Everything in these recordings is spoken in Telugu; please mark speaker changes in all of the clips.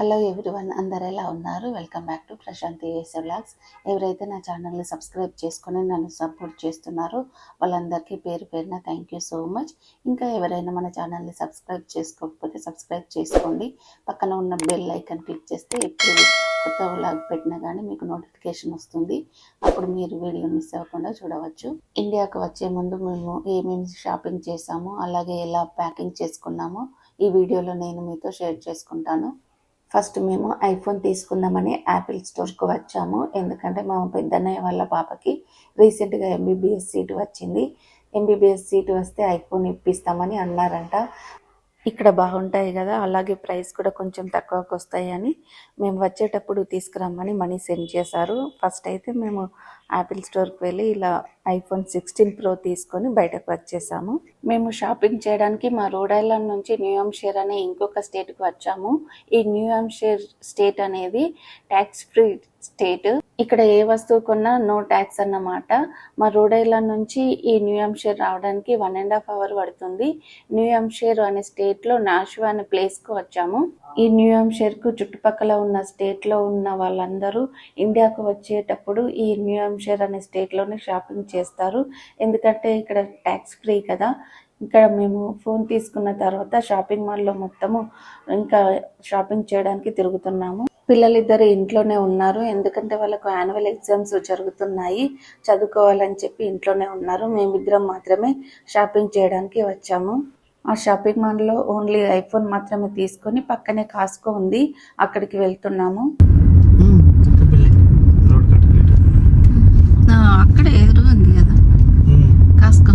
Speaker 1: హలో ఎవ్రీవన్, అందరు ఎలా ఉన్నారు? Welcome back to Prashanthi USA vlogs. ఎవరైతే నా ఛానల్ని సబ్స్క్రైబ్ చేసుకొని నన్ను సపోర్ట్ చేస్తున్నారో వాళ్ళందరికీ పేరు పేరున థ్యాంక్ యూ సో మచ్. ఇంకా ఎవరైనా మన ఛానల్ని సబ్స్క్రైబ్ చేసుకోకపోతే సబ్స్క్రైబ్ చేసుకోండి. పక్కన ఉన్న బెల్ ఐకాన్ క్లిక్ చేస్తే ఎప్పుడు కొత్త వ్లాగ్ పెట్టినా కానీ మీకు నోటిఫికేషన్ వస్తుంది. అప్పుడు మీరు వీడియో మిస్ అవ్వకుండా చూడవచ్చు. ఇండియాకు వచ్చే ముందు మేము ఏమేమి షాపింగ్ చేసామో అలాగే ఎలా ప్యాకింగ్ చేసుకున్నామో ఈ వీడియోలో నేను మీతో షేర్ చేసుకుంటాను. ఫస్ట్ మేము ఐఫోన్ తీసుకుందామని యాపిల్ స్టోర్కి వచ్చాము. ఎందుకంటే మా పెద్దన్నయ్య వాళ్ళ పాపకి రీసెంట్గా ఎంబీబీఎస్ సీటు వచ్చింది. ఎంబీబీఎస్ సీటు వస్తే ఐఫోన్ ఇప్పిస్తామని అన్నారంట. ఇక్కడ బాగుంటాయి కదా, అలాగే ప్రైస్ కూడా కొంచెం తక్కువకు వస్తాయి అని మేము వచ్చేటప్పుడు తీసుకురమ్మని మనీ సెండ్ చేశారు. ఫస్ట్ అయితే మేము యాపిల్ స్టోర్కి వెళ్ళి ఇలా ఐఫోన్ 16 Pro తీసుకొని బయటకు వచ్చేసాము. మేము షాపింగ్ చేయడానికి మా రోడ్ ఐలాండ్ నుంచి న్యూ హాంప్షైర్ అనే ఇంకొక స్టేట్కి వచ్చాము. ఈ న్యూ హాంప్షైర్ స్టేట్ అనేది ట్యాక్స్ ఫ్రీ స్టేట్. ఇక్కడ ఏ వస్తువు కొన్నా నో ట్యాక్స్ అన్నమాట. మా రోడ్ ఐలాండ్ నుంచి ఈ న్యూ హాంప్షైర్ రావడానికి 1.5 hours పడుతుంది. న్యూ హాంప్షైర్ అనే స్టేట్లో నాషువా అనే ప్లేస్కు వచ్చాము. ఈ న్యూ హాంప్షైర్కు చుట్టుపక్కల ఉన్న స్టేట్లో ఉన్న వాళ్ళందరూ ఇండియాకు వచ్చేటప్పుడు ఈ న్యూ హాంప్షైర్ అనే స్టేట్లోనే షాపింగ్ చేస్తారు. ఎందుకంటే ఇక్కడ ట్యాక్స్ ఫ్రీ కదా. ఇక్కడ మేము ఫోన్ తీసుకున్న తర్వాత షాపింగ్ మాల్లో మొత్తము ఇంకా షాపింగ్ చేయడానికి తిరుగుతున్నాము. పిల్లలిద్దరు ఇంట్లోనే ఉన్నారు, ఎందుకంటే వాళ్ళకు యాన్యువల్ ఎగ్జామ్స్ జరుగుతున్నాయి, చదువుకోవాలని చెప్పి ఇంట్లోనే ఉన్నారు. మేమిద్దరం మాత్రమే షాపింగ్ చేయడానికి వచ్చాము. ఆ షాపింగ్ మాల్లో ఓన్లీ ఐఫోన్ మాత్రమే తీసుకొని పక్కనే కాస్కో ఉంది, అక్కడికి వెళ్తున్నాము. అక్కడ ఎదురు ఉంది కదా కాస్కో.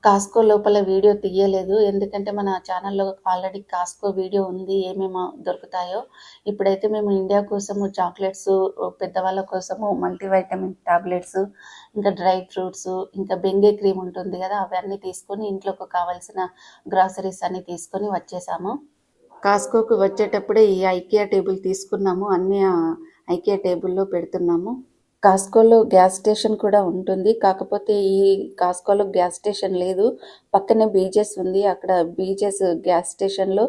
Speaker 1: కాస్కో లోపల వీడియో తీయలేదు, ఎందుకంటే మన ఛానల్లో ఆల్రెడీ కాస్కో వీడియో ఉంది, ఏమేమి దొరుకుతాయో. ఇప్పుడైతే మేము ఇండియా కోసము చాక్లెట్స్, పెద్దవాళ్ళ కోసము మల్టీవైటమిన్ టాబ్లెట్స్, ఇంకా డ్రై ఫ్రూట్స్, ఇంకా బెంగే క్రీమ్ ఉంటుంది కదా, అవన్నీ తీసుకొని ఇంట్లోకి కావాల్సిన గ్రాసరీస్ అన్నీ తీసుకొని వచ్చేసాము. కాస్కోకి వచ్చేటప్పుడే ఈ ఐకియా టేబుల్ తీసుకున్నాము, అన్నీ ఐకియా టేబుల్లో పెడుతున్నాము. కాస్కోలో గ్యాస్ స్టేషన్ కూడా ఉంటుంది, కాకపోతే ఈ కాస్కోలో గ్యాస్ స్టేషన్ లేదు. పక్కనే బీజెస్ ఉంది, అక్కడ బీజెస్ గ్యాస్ స్టేషన్లో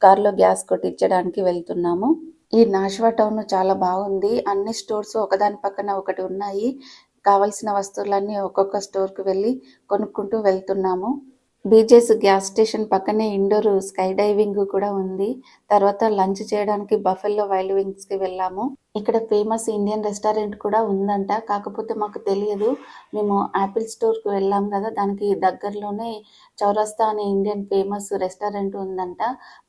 Speaker 1: కార్లో గ్యాస్ కొట్టించడానికి వెళ్తున్నాము. ఈ నాషువా టౌన్ చాలా బాగుంది, అన్ని స్టోర్స్ ఒకదాని పక్కన ఒకటి ఉన్నాయి. కావలసిన వస్తువులన్నీ ఒక్కొక్క స్టోర్కి వెళ్ళి కొనుక్కుంటూ వెళ్తున్నాము. బీజెస్ గ్యాస్ స్టేషన్ పక్కనే ఇండోర్ స్కై డైవింగ్ కూడా ఉంది. తర్వాత లంచ్ చేయడానికి బఫెల్లో వైల్డ్ వింగ్స్కి వెళ్ళాము. ఇక్కడ ఫేమస్ ఇండియన్ రెస్టారెంట్ కూడా ఉందంట, కాకపోతే మాకు తెలియదు. మేము యాపిల్ స్టోర్కి వెళ్ళాం కదా, దానికి దగ్గరలోనే చౌరస్తా అనే ఇండియన్ ఫేమస్ రెస్టారెంట్ ఉందంట.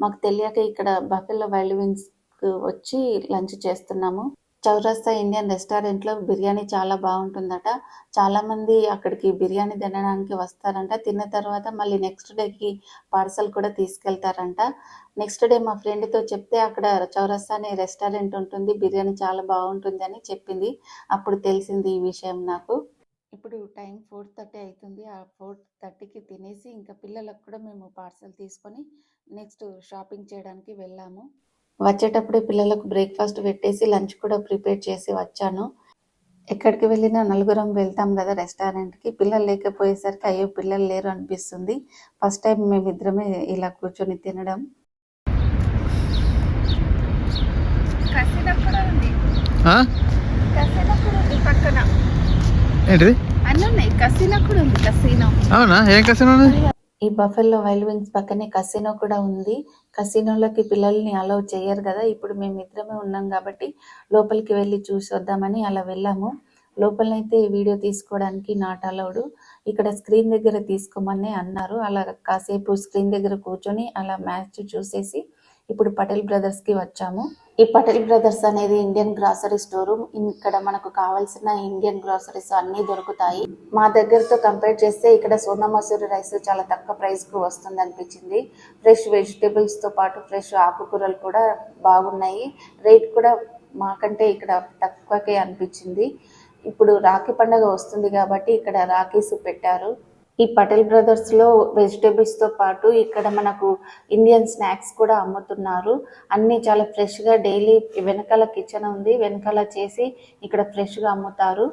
Speaker 1: మాకు తెలియక ఇక్కడ బఫెల్లో వైల్డ్ వింగ్స్కి వచ్చి లంచ్ చేస్తున్నాము. చౌరస్తా ఇండియన్ రెస్టారెంట్లో బిర్యానీ చాలా బాగుంటుందట. చాలామంది అక్కడికి బిర్యానీ తినడానికి వస్తారంట. తిన్న తర్వాత మళ్ళీ నెక్స్ట్ డేకి పార్సల్ కూడా తీసుకెళ్తారంట. నెక్స్ట్ డే మా ఫ్రెండ్తో చెప్తే అక్కడ చౌరస్తా అనే రెస్టారెంట్ ఉంటుంది, బిర్యానీ చాలా బాగుంటుంది అని చెప్పింది. అప్పుడు తెలిసింది ఈ విషయం నాకు. ఇప్పుడు టైం 4:30 అవుతుంది. ఆ 4:30కి తినేసి ఇంకా పిల్లలకు కూడా మేము పార్సల్ తీసుకొని నెక్స్ట్ షాపింగ్ చేయడానికి వెళ్ళాము. వచ్చేటప్పుడే పిల్లలకు బ్రేక్ఫాస్ట్ పెట్టేసి లంచ్ కూడా ప్రిపేర్ చేసి వచ్చాను. ఎక్కడికి వెళ్ళినా నలుగురం వెళ్తాం కదా రెస్టారెంట్కి, పిల్లలు లేకపోయేసరికి అయ్యో పిల్లలు లేరు అనిపిస్తుంది. ఫస్ట్ టైం మేమిద్దరమే ఇలా కూర్చొని తినడం. ఈ బఫెల్లో వైల్డ్ వింగ్స్ పక్కనే కసినో కూడా ఉంది. కసినోలకి పిల్లల్ని అలౌ చేయరు కదా, ఇప్పుడు మేమిద్దరమే ఉన్నాం కాబట్టి లోపలికి వెళ్ళి చూసి వద్దామని అలా వెళ్ళాము. లోపలనైతే వీడియో తీసుకోవడానికి నాట్ అలౌడ్. ఇక్కడ స్క్రీన్ దగ్గర తీసుకోమని అన్నారు. అలా కాసేపు స్క్రీన్ దగ్గర కూర్చొని అలా మ్యాచ్ చూసేసి ఇప్పుడు పటేల్ బ్రదర్స్కి వచ్చాము. ఈ పటేల్ బ్రదర్స్ అనేది ఇండియన్ గ్రాసరీ స్టోరు. ఇక్కడ మనకు కావాల్సిన ఇండియన్ గ్రాసరీస్ అన్నీ దొరుకుతాయి. మా దగ్గరతో కంపేర్ చేస్తే ఇక్కడ సోనా మసూరి రైస్ చాలా తక్కువ ప్రైస్కు వస్తుంది అనిపించింది. ఫ్రెష్ వెజిటేబుల్స్తో పాటు ఫ్రెష్ ఆకుకూరలు కూడా బాగున్నాయి. రేట్ కూడా మాకంటే ఇక్కడ తక్కువకే అనిపించింది. ఇప్పుడు రాఖీ పండుగ వస్తుంది కాబట్టి ఇక్కడ రాఖీస్ పెట్టారు. ఈ పటేల్ బ్రదర్స్లో వెజిటేబుల్స్తో పాటు ఇక్కడ మనకు ఇండియన్ స్నాక్స్ కూడా అమ్ముతున్నారు. అన్నీ చాలా ఫ్రెష్గా డైలీ వెనకాల కిచెన్ ఉంది, వెనకాల చేసి ఇక్కడ ఫ్రెష్గా అమ్ముతారు.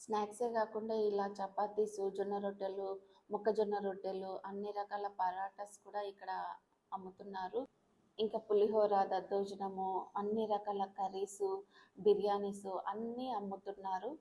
Speaker 1: స్నాక్సే కాకుండా ఇలా చపాతీస్, జొన్న రొట్టెలు, మొక్కజొన్న రొట్టెలు, అన్ని రకాల పరాటాస్ కూడా ఇక్కడ అమ్ముతున్నారు. ఇంకా పులిహోర, దద్దోజనము, అన్ని రకాల కర్రీసు, బిర్యానీసు అన్నీ అమ్ముతున్నారు.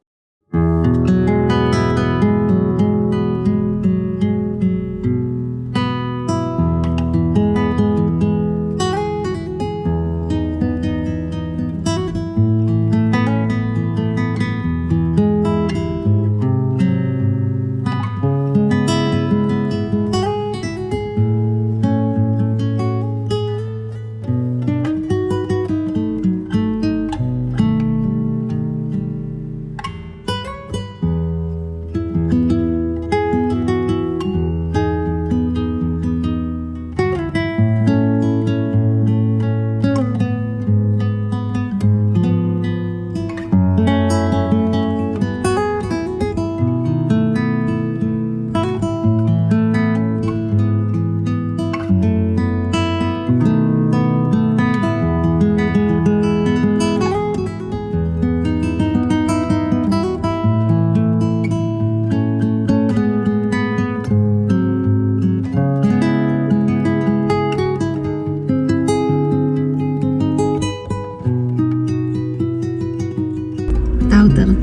Speaker 2: తాగుతారు.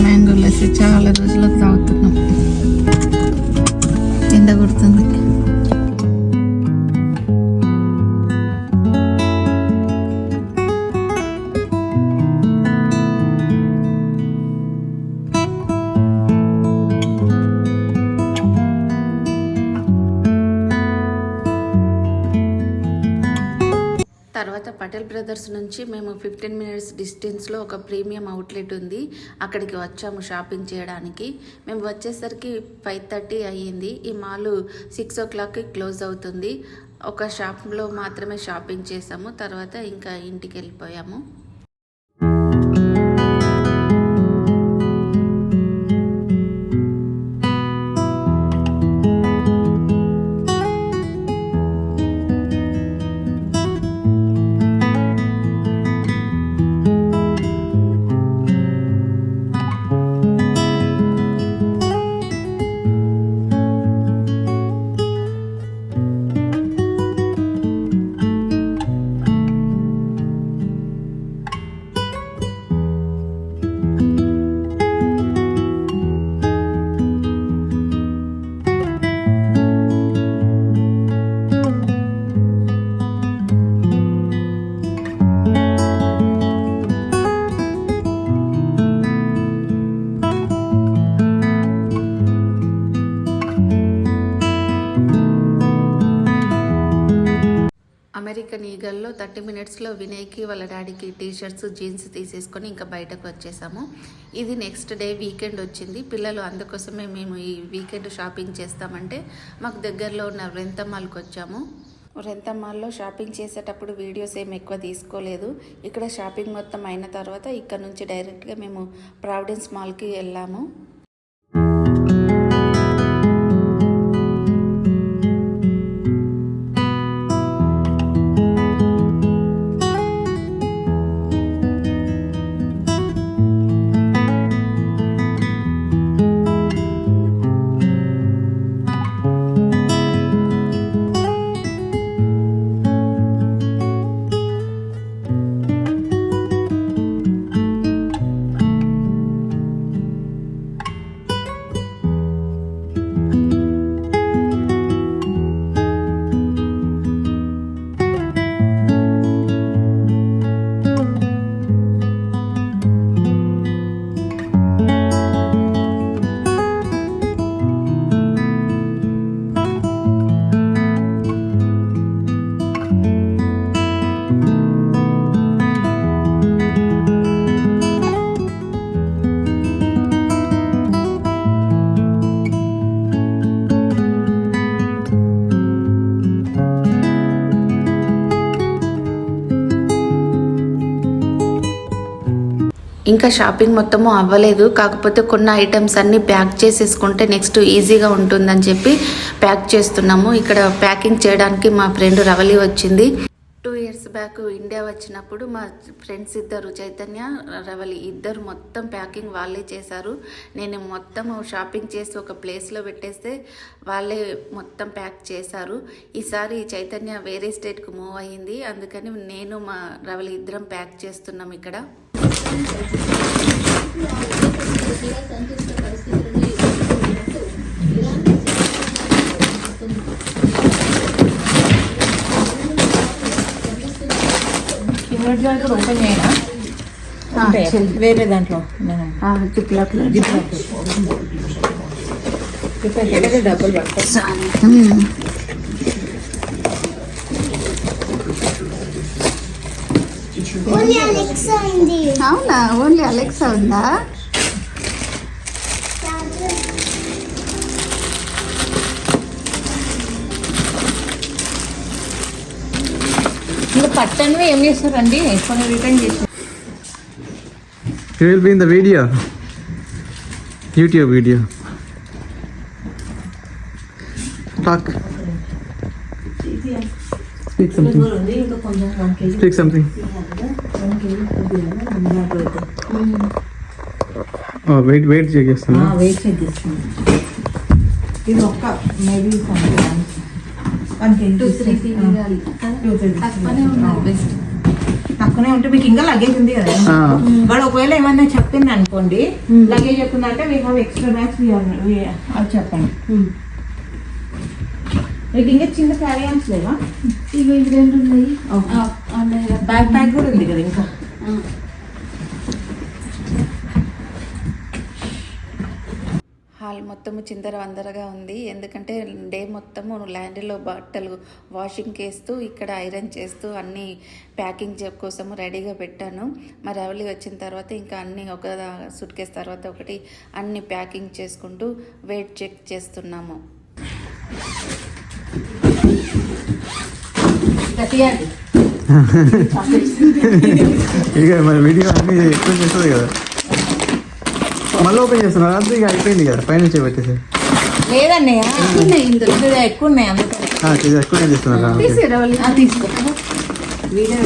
Speaker 2: మ్యాంగో లస్సీ చాలా రోజులకు తాగుతున్నాం. ఎండ కొడుతుంది.
Speaker 1: తర్వాత పటేల్ బ్రదర్స్ నుంచి మేము 15 మినిట్స్ డిస్టెన్స్లో ఒక ప్రీమియం అవుట్లెట్ ఉంది, అక్కడికి వచ్చాము షాపింగ్ చేయడానికి. మేము వచ్చేసరికి 5:30 అయ్యింది. ఈ మాల్ 6 o'clockకి క్లోజ్ అవుతుంది. ఒక షాప్లో మాత్రమే షాపింగ్ చేసాము, తర్వాత ఇంకా ఇంటికి వెళ్ళిపోయాము. అమెరికన్ ఈగల్లో 30 మినిట్స్లో వినయ్కి వాళ్ళ డాడీకి టీషర్ట్స్, జీన్స్ తీసేసుకొని ఇంకా బయటకు వచ్చేసాము. ఇది నెక్స్ట్ డే వీకెండ్ వచ్చింది. పిల్లలు అందుకోసమే మేము ఈ వీకెండ్ షాపింగ్ చేస్తామంటే మాకు దగ్గరలో ఉన్న రెంత మాల్కి వచ్చాము. రెంత మాల్లో షాపింగ్ చేసేటప్పుడు వీడియోస్ ఏమి ఎక్కువ తీసుకోలేదు. ఇక్కడ షాపింగ్ మొత్తం అయిన తర్వాత ఇక్కడ నుంచి డైరెక్ట్గా మేము ప్రావిడెన్స్ మాల్కి వెళ్ళాము. ఇంకా షాపింగ్ మొత్తము అవ్వలేదు, కాకపోతే కొన్ని ఐటమ్స్ అన్నీ ప్యాక్ చేసేసుకుంటే నెక్స్ట్ ఈజీగా ఉంటుందని చెప్పి ప్యాక్ చేస్తున్నాము. ఇక్కడ ప్యాకింగ్ చేయడానికి మా ఫ్రెండ్ రవలి వచ్చింది. 2 years బ్యాక్ ఇండియా వచ్చినప్పుడు మా ఫ్రెండ్స్ ఇద్దరు చైతన్య రవలి ఇద్దరు మొత్తం ప్యాకింగ్ వాళ్ళే చేశారు. నేను మొత్తం షాపింగ్ చేసి ఒక ప్లేస్లో పెట్టేస్తే వాళ్ళే మొత్తం ప్యాక్ చేశారు. ఈసారి చైతన్య వేరే స్టేట్కి మూవ్ అయ్యింది, అందుకని నేను మా రవలి ఇద్దరం ప్యాక్ చేస్తున్నాం ఇక్కడ.
Speaker 2: ఓపెన్ చేయనా వేరే దాంట్లో డబ్బులు పడతాయి. అవునా, ఓన్లీ అలెక్సా ఉందా? ఇంకా పట్టనివి ఏం చేస్తారండి, కొన్ని రిటర్న్ చేసి.
Speaker 3: You will be in the video, YouTube video. Talk. Speak something. Speak something. Oh, wait check చేస్తున్నా.
Speaker 2: వెయిట్ చెక్ చేస్తున్నా. ఇది ఒక్క మేబీ 1 తక్కువనే ఉంటే మీకు ఇంకా లగేజ్ ఉంది కదా. వాడు ఒకవేళ ఏమన్నా చెప్పింది అనుకోండి, లగేజ్ చెప్పిందంటే వీ హ్యావ్ ఎక్స్ట్రా బ్యాగ్స్ అది చెప్పండి. మీకు ఇంకా చిన్న క్యారియన్స్ లేవా?
Speaker 1: ఇవి రెండు ఉన్నాయి.
Speaker 2: బ్యాక్ ప్యాక్ కూడా ఉంది కదా ఇంకా.
Speaker 1: హాల్ మొత్తము చిందర వందరగా ఉంది, ఎందుకంటే డే మొత్తము ల్యాండ్లో బట్టలు వాషింగ్ చేస్తూ ఇక్కడ ఐరన్ చేస్తూ అన్నీ ప్యాకింగ్ కోసము రెడీగా పెట్టాను. మరి అవలి వచ్చిన తర్వాత ఇంకా అన్నీ ఒక సూట్ కేస్ తర్వాత ఒకటి అన్నీ ప్యాకింగ్ చేసుకుంటూ వెయిట్ చెక్ చేస్తున్నాము.
Speaker 3: ఇక మన వీడియో అన్నీ ఎక్కువ చేస్తుంది కదా, మళ్ళీ ఓపెన్ చేస్తున్నారు అంతే. ఇక అయిపోయింది కదా, పైనుంచి పెట్టేసి.
Speaker 2: లేదన్నయ్య ఇందులో ఎక్కువ ఉన్నాయి, అందుకని
Speaker 3: ఎక్కువ చేస్తున్నారు.
Speaker 2: తీసుకో వీడియో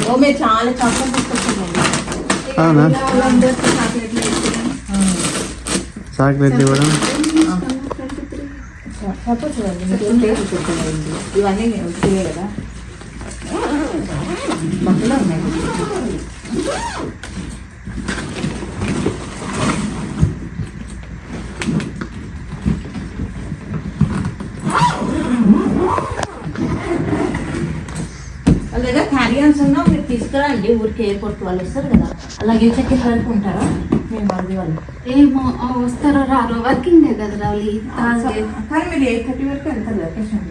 Speaker 2: ఓ మీరు చాలా చాక్లెట్ తీసుకొచ్చారండి.
Speaker 3: అవునా, చాక్లెట్లు కూడా
Speaker 2: ఇవన్నీ వచ్చాయి కదా, మధ్యలో ఉన్నాయి. వాళ్ళ దగ్గర క్యారియన్స్ ఉన్నా మీరు తీసుకురండి, ఊరికి ఎయిర్పోర్ట్ వాళ్ళు వస్తారు కదా, అలాగే చెక్ వరకు ఉంటారా మేము మళ్ళీ వాళ్ళు
Speaker 1: ఏమో వస్తారో రారో, వర్కింగ్ డే కదా రావాలి.
Speaker 2: కానీ మీరు 8:30 వరకు వెళ్తారు లొకేషన్,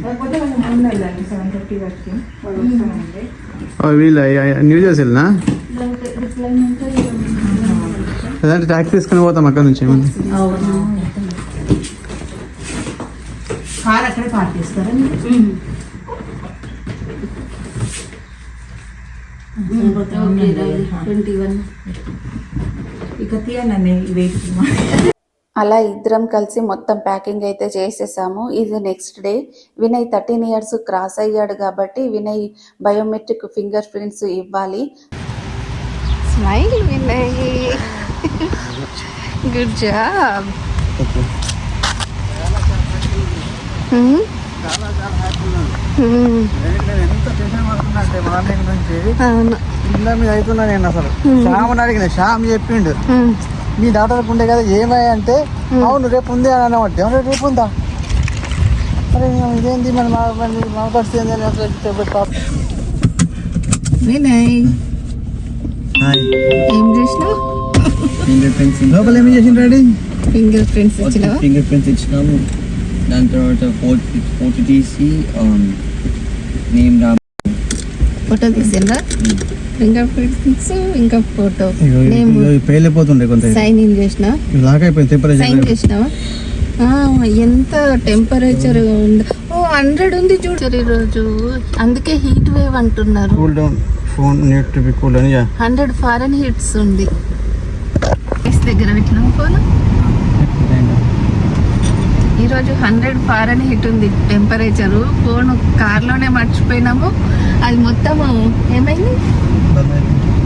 Speaker 2: లేకపోతే కొంచెం ముందు వెళ్ళండి 7:30 వరకు
Speaker 3: వీళ్ళు న్యూ జెర్సీనా అదంటే ట్యాక్సీ తీసుకుని పోతాం అక్కడ నుంచి.
Speaker 2: కార్ అక్కడే పార్క్ చేస్తారా? ఇక తీయనండి వెయిట్.
Speaker 1: అలా ఇద్దరం కలిసి మొత్తం ప్యాకింగ్ అయితే చేసేసాము. ఇది next day. Vinay 13 years cross అయ్యాడు కాబట్టి వినయ్ బయోమెట్రిక్ ఫింగర్ ప్రింట్స్ ఇవ్వాలి.
Speaker 2: Smile Vinay, good job.
Speaker 3: ఎంత టెన్షన్ పడుతున్నా అంటే మార్నింగ్ నుంచి ఇళ్ళ మీద అవుతున్నా. నేను అసలు శ్యామ్ని అడిగిన, శ్యామ్ చెప్పిండు మీ డాక్టర్ ఉండే కదా ఏమయ్యా అంటే, అవును రేపు ఉంది అని అనబట్టి. అవును రేపు ఉందా, అరే ఇదేంది మరి మా పరిస్థితి ఏంది.
Speaker 2: వినయ్ ఏం చేసినావు?
Speaker 3: ఫింగర్ ప్రింట్స్ లోపల ఏమి చేసిండు రెడీ?
Speaker 2: ఫింగర్ ప్రింట్స్ ఇచ్చినావా?
Speaker 4: ఫింగర్ ప్రింట్స్ ఇచ్చినాము. దాని తర్వాత ఫోటో తీసి నేమ్ రా
Speaker 2: ఫోటో తీసిండ్రా? ఫింగర్ ప్రింట్స్ ఇంకా ఫోటో
Speaker 3: పేలిపోతుండే కొంత
Speaker 2: సైన్ ఇన్ చేసినా,
Speaker 3: లాక్ అయిపోయింది. టెంపరేచర్
Speaker 2: సైన్ చేసినావా? ఎంత టెంపరేచర్ ఉంది? 100 ఉంది చూడు ఈరోజు, అందుకే హీట్ వేవ్ అంటున్నారు.
Speaker 3: Cool down phone need to be cool అని
Speaker 2: 100 Fahrenheit ఉంది. దగ్గర పెట్టినాం ఫోన్.
Speaker 1: ఈరోజు 100 ఫారెన్హీట్ ఉంది టెంపరేచరు. ఫోన్ కార్లోనే మర్చిపోయినాము, అది మొత్తము ఏమైంది,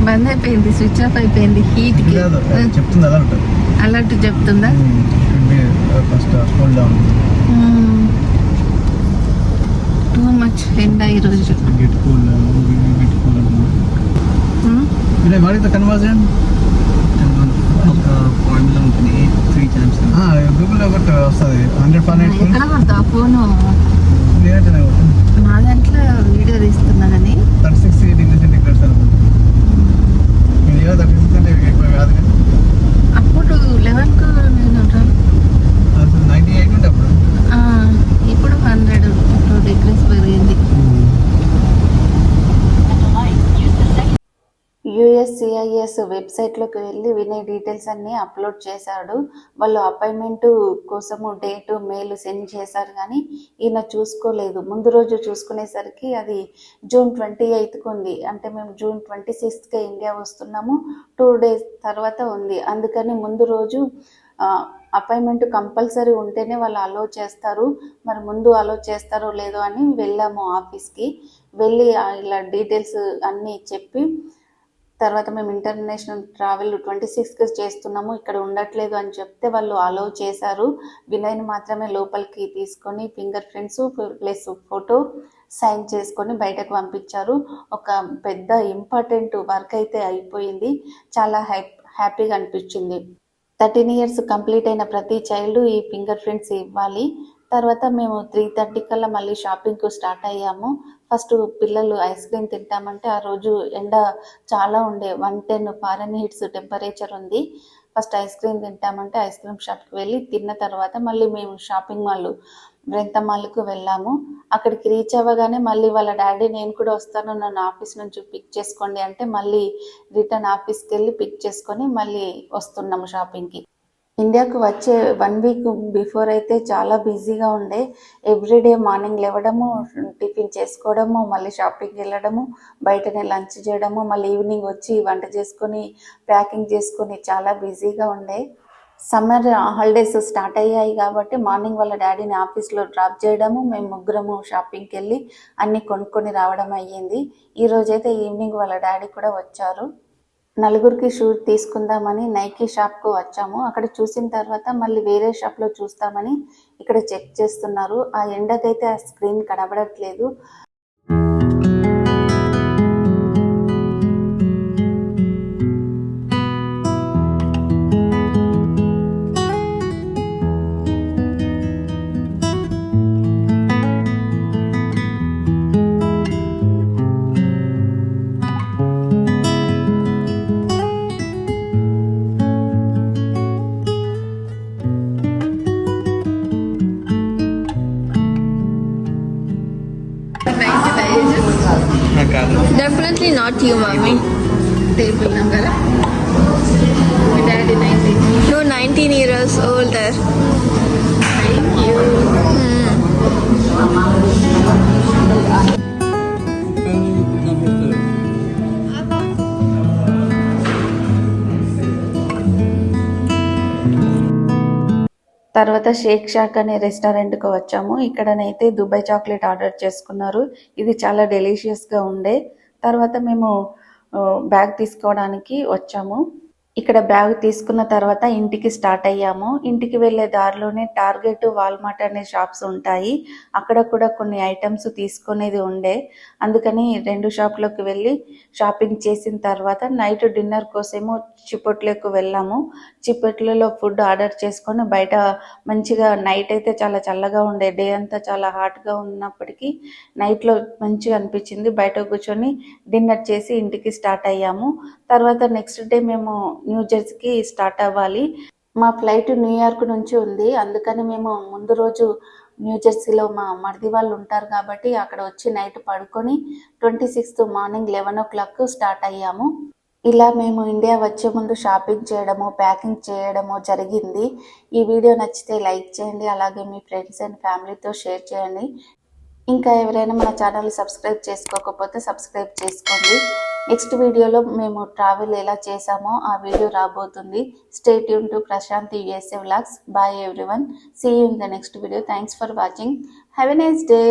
Speaker 1: బంద్ అయిపోయింది, స్విచ్ ఆఫ్ అయిపోయింది హీట్కి.
Speaker 3: చెప్తుంది అలా ఉంటుంది,
Speaker 1: అలర్ట్ చెప్తుందా?
Speaker 3: First cool down,
Speaker 1: too much ఎండ ఈరోజు.
Speaker 3: Get cool what conversion
Speaker 4: formula ఉంటుంది 3 times.
Speaker 3: గూగుల్లో ఒకటి వస్తుంది 100 ఫారెన్హీట్.
Speaker 1: ఎక్కడ కొడతా ఫోను?
Speaker 3: నేనంటే
Speaker 1: నా దాంట్లో వీడియో తీస్తున్నా కానీ
Speaker 3: 36 డిగ్రీ సెంటిగ్రేడ్స్ అనుకుంటా. ఇండియా 36 అంటే ఎక్కువ కాదు కానీ
Speaker 1: అప్పుడు 11కు నేను
Speaker 3: అసలు 98 ఉంటే అప్పుడు.
Speaker 1: ఇప్పుడు 102 డిగ్రీస్ పెరిగింది. USCIS వెబ్సైట్లోకి వెళ్ళి వినయ్ డీటెయిల్స్ అన్నీ అప్లోడ్ చేశాడు. వాళ్ళు అపాయింట్మెంట్ కోసము డేటు మెయిల్ సెండ్ చేశారు కానీ ఈయన చూసుకోలేదు. ముందు రోజు చూసుకునేసరికి అది జూన్ 28కు ఉంది. అంటే మేము జూన్ 26కే ఇండియా వస్తున్నాము, 2 days తర్వాత ఉంది. అందుకని ముందు రోజు అపాయింట్మెంట్ కంపల్సరీ ఉంటేనే వాళ్ళు అలో చేస్తారు. మరి ముందు అలో చేస్తారో లేదో అని వెళ్ళాము ఆఫీస్కి. వెళ్ళి ఇలా డీటెయిల్స్ అన్నీ చెప్పి తర్వాత మేము ఇంటర్నేషనల్ ట్రావెల్ 26కి చేస్తున్నాము, ఇక్కడ ఉండట్లేదు అని చెప్తే వాళ్ళు అలో చేశారు. వినయ్ని మాత్రమే లోపలికి తీసుకొని finger prints plus photo sign చేసుకొని బయటకు పంపించారు. ఒక పెద్ద ఇంపార్టెంట్ వర్క్ అయితే అయిపోయింది. చాలా హ్యాపీగా అనిపించింది. 13 years కంప్లీట్ అయిన ప్రతి చైల్డ్ ఈ ఫింగర్ ప్రింట్స్ ఇవ్వాలి. తర్వాత మేము 3:30 కల్లా మళ్ళీ షాపింగ్కు స్టార్ట్ అయ్యాము. ఫస్ట్ పిల్లలు ఐస్ క్రీమ్ తింటామంటే ఆ రోజు ఎండ చాలా ఉండే, 110 ఫారెన్హీట్స్ టెంపరేచర్ ఉంది. ఫస్ట్ ఐస్ క్రీమ్ తింటామంటే ఐస్ క్రీమ్ షాప్కి వెళ్ళి తిన్న తర్వాత మళ్ళీ మేము షాపింగ్ మాల్ బ్రెంత మాల్కు వెళ్ళాము. అక్కడికి రీచ్ అవ్వగానే మళ్ళీ వాళ్ళ డాడీ నేను కూడా వస్తాను, నన్ను ఆఫీస్ నుంచి పిక్ చేసుకోండి అంటే మళ్ళీ రిటర్న్ ఆఫీస్కి వెళ్ళి పిక్ చేసుకొని మళ్ళీ వస్తున్నాము షాపింగ్కి. ఇండియాకు వచ్చే 1 week బిఫోర్ అయితే చాలా బిజీగా ఉండే. ఎవ్రీడే మార్నింగ్ లేవడము, టిఫిన్ చేసుకోవడము, మళ్ళీ షాపింగ్కి వెళ్ళడము, బయటనే లంచ్ చేయడము, మళ్ళీ ఈవినింగ్ వచ్చి వంట చేసుకొని ప్యాకింగ్ చేసుకొని చాలా బిజీగా ఉండే. సమ్మర్ హాలిడేస్ స్టార్ట్ అయ్యాయి కాబట్టి మార్నింగ్ వాళ్ళ డాడీని ఆఫీస్లో డ్రాప్ చేయడము, మేము ముగ్గురము షాపింగ్కి వెళ్ళి అన్నీ కొనుక్కొని రావడం అయ్యింది. ఈరోజైతే ఈవినింగ్ వాళ్ళ డాడీ కూడా వచ్చారు. నలుగురికి షూట్ తీసుకుందామని నైకీ షాప్కు వచ్చాము. అక్కడ చూసిన తర్వాత మళ్ళీ వేరే షాప్లో చూస్తామని ఇక్కడ చెక్ చేస్తున్నారు. ఆ ఎండకైతే ఆ స్క్రీన్ కనబడట్లేదు.
Speaker 5: Definitely not you, mommy.
Speaker 1: Table number me daddy 19.
Speaker 5: No, 19 years older.
Speaker 1: Thank you. తర్వాత షేక్ షాక్ అనే రెస్టారెంట్కి వచ్చాము. ఇక్కడనైతే దుబాయ్ చాక్లెట్ ఆర్డర్ చేసుకున్నారు. ఇది చాలా డెలిషియస్గా ఉండే. తర్వాత మేము బ్యాగ్ తీసుకోవడానికి వచ్చాము. ఇక్కడ బ్యాగ్ తీసుకున్న తర్వాత ఇంటికి స్టార్ట్ అయ్యాము. ఇంటికి వెళ్ళే దారిలోనే టార్గెట్, వాల్మార్ట్ అనే షాప్స్ ఉంటాయి. అక్కడ కూడా కొన్ని ఐటమ్స్ తీసుకునేది ఉండే. అందుకని 2 షాప్లోకి వెళ్ళి షాపింగ్ చేసిన తర్వాత నైట్ డిన్నర్ కోసమేమో చిపోట్లేకు వెళ్ళాము. చిపోట్లలో ఫుడ్ ఆర్డర్ చేసుకొని బయట మంచిగా నైట్ అయితే చాలా చల్లగా ఉండే. డే అంతా చాలా హాట్గా ఉన్నప్పటికీ నైట్లో మంచిగా అనిపించింది. బయట కూర్చొని డిన్నర్ చేసి ఇంటికి స్టార్ట్ అయ్యాము. తర్వాత నెక్స్ట్ డే మేము న్యూ జెర్సీకి స్టార్ట్ అవ్వాలి. మా ఫ్లైట్ న్యూయార్క్ నుంచి ఉంది. అందుకని మేము ముందు రోజు న్యూ జెర్సీలో మా మరిది వాళ్ళు ఉంటారు కాబట్టి అక్కడ వచ్చి నైట్ పడుకొని 26th మార్నింగ్ 11 o'clock స్టార్ట్ అయ్యాము. ఇలా మేము ఇండియా వచ్చే ముందు షాపింగ్ చేయడము, ప్యాకింగ్ చేయడము జరిగింది. ఈ వీడియో నచ్చితే లైక్ చేయండి, అలాగే మీ ఫ్రెండ్స్ అండ్ ఫ్యామిలీతో షేర్ చేయండి. ఇంకా ఎవరైనా మన ఛానల్ సబ్స్క్రైబ్ చేసుకోకపోతే సబ్స్క్రైబ్ చేసుకోండి. నెక్స్ట్ వీడియోలో మేము ట్రావెల్ ఎలా చేసామో ఆ వీడియో రాబోతుంది. Stay tune to Prashanthi USA vlogs. Bye everyone. See you in the next video. Thanks for watching. Have a nice day.